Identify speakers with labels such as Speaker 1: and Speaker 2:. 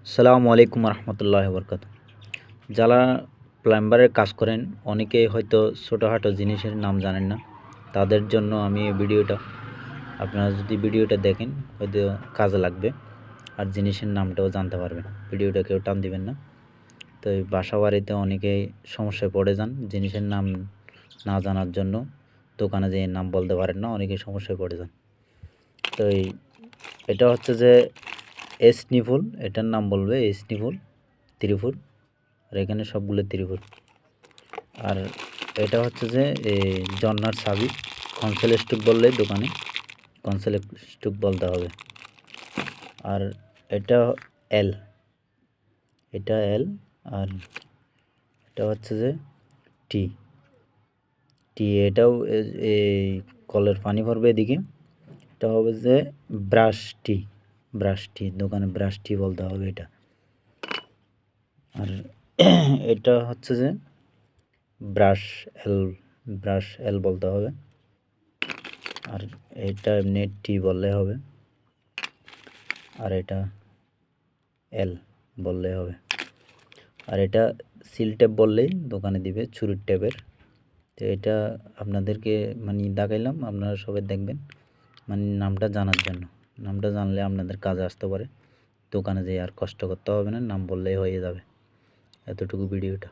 Speaker 1: আসসালামু আলাইকুম রহমতুল্লাহ বরকাত। যারা প্লাম্বারের কাজ করেন অনেকেই হয়তো ছোটোখাটো জিনিসের নাম জানেন না। তাদের জন্য আমি এই ভিডিওটা, আপনারা যদি ভিডিওটা দেখেন হয়তো কাজে লাগবে আর জিনিসের নামটাও জানতে পারবেন। ভিডিওটা কেউ টান দিবেন না। তো এই বাসা বাড়িতে অনেকেই সমস্যায় পড়ে যান জিনিসের নাম না জানার জন্য, দোকানে যেয়ে নাম বলতে পারেন না, অনেকেই সমস্যায় পড়ে যান। তো এটা হচ্ছে যে এসনিফুল, এটার নাম বলবে এসনিফুল ত্রিফুল, আর এখানে সবগুলো ত্রিফুল। আর এটা হচ্ছে যে জন্নার চাবি, কনসেল স্টুক বললে দোকানে কনসেল স্টুক বলতে হবে। আর এটা এল, এটা এল। আর এটা হচ্ছে যে টি, টি এটাও এই কলের পানি পড়বে এদিকে। এটা হবে যে ব্রাশ টি, ব্রাশ টি, দোকানে ব্রাশ টি বলতে হবে এটা। আর এটা হচ্ছে যে ব্রাশ এল, ব্রাশ এল বলতে হবে। আর এটা এমনি টি বললে হবে, আর এটা এল বললে হবে। আর এটা সিল টেপ বললেই দোকানে দিবে, ছুরির টেপের। তো এটা আপনাদেরকে মানে দেখাইলাম, আপনারা সবাই দেখবেন মানে নামটা জানার জন্য। নামটা জানলে আপনাদের কাজে আসতে পারে, দোকানে যেয়ে আর কষ্ট করতে হবে না, নাম বললেই হয়ে যাবে। এতটুকু ভিডিওটা।